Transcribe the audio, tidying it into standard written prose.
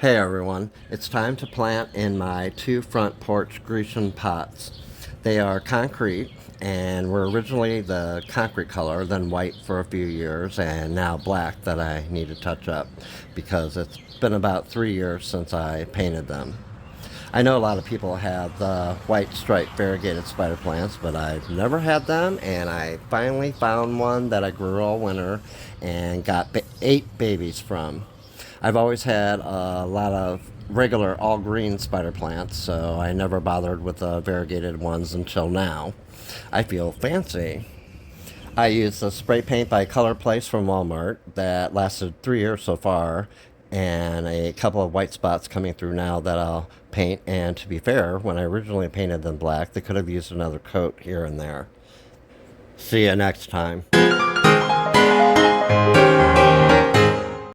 Hey everyone, it's time to plant in my two front porch Grecian pots. They are concrete and were originally the concrete color, then white for a few years, and now black that I need to touch up because it's been about 3 years since I painted them. I know a lot of people have the white striped variegated spider plants, but I've never had them, and I finally found one that I grew all winter and got 8 babies from. I've always had a lot of regular all green spider plants, so I never bothered with the variegated ones until now. I feel fancy. I used a spray paint by Color Place from Walmart that lasted 3 years so far, and a couple of white spots coming through now that I'll paint. And to be fair, when I originally painted them black, they could have used another coat here and there. See you next time.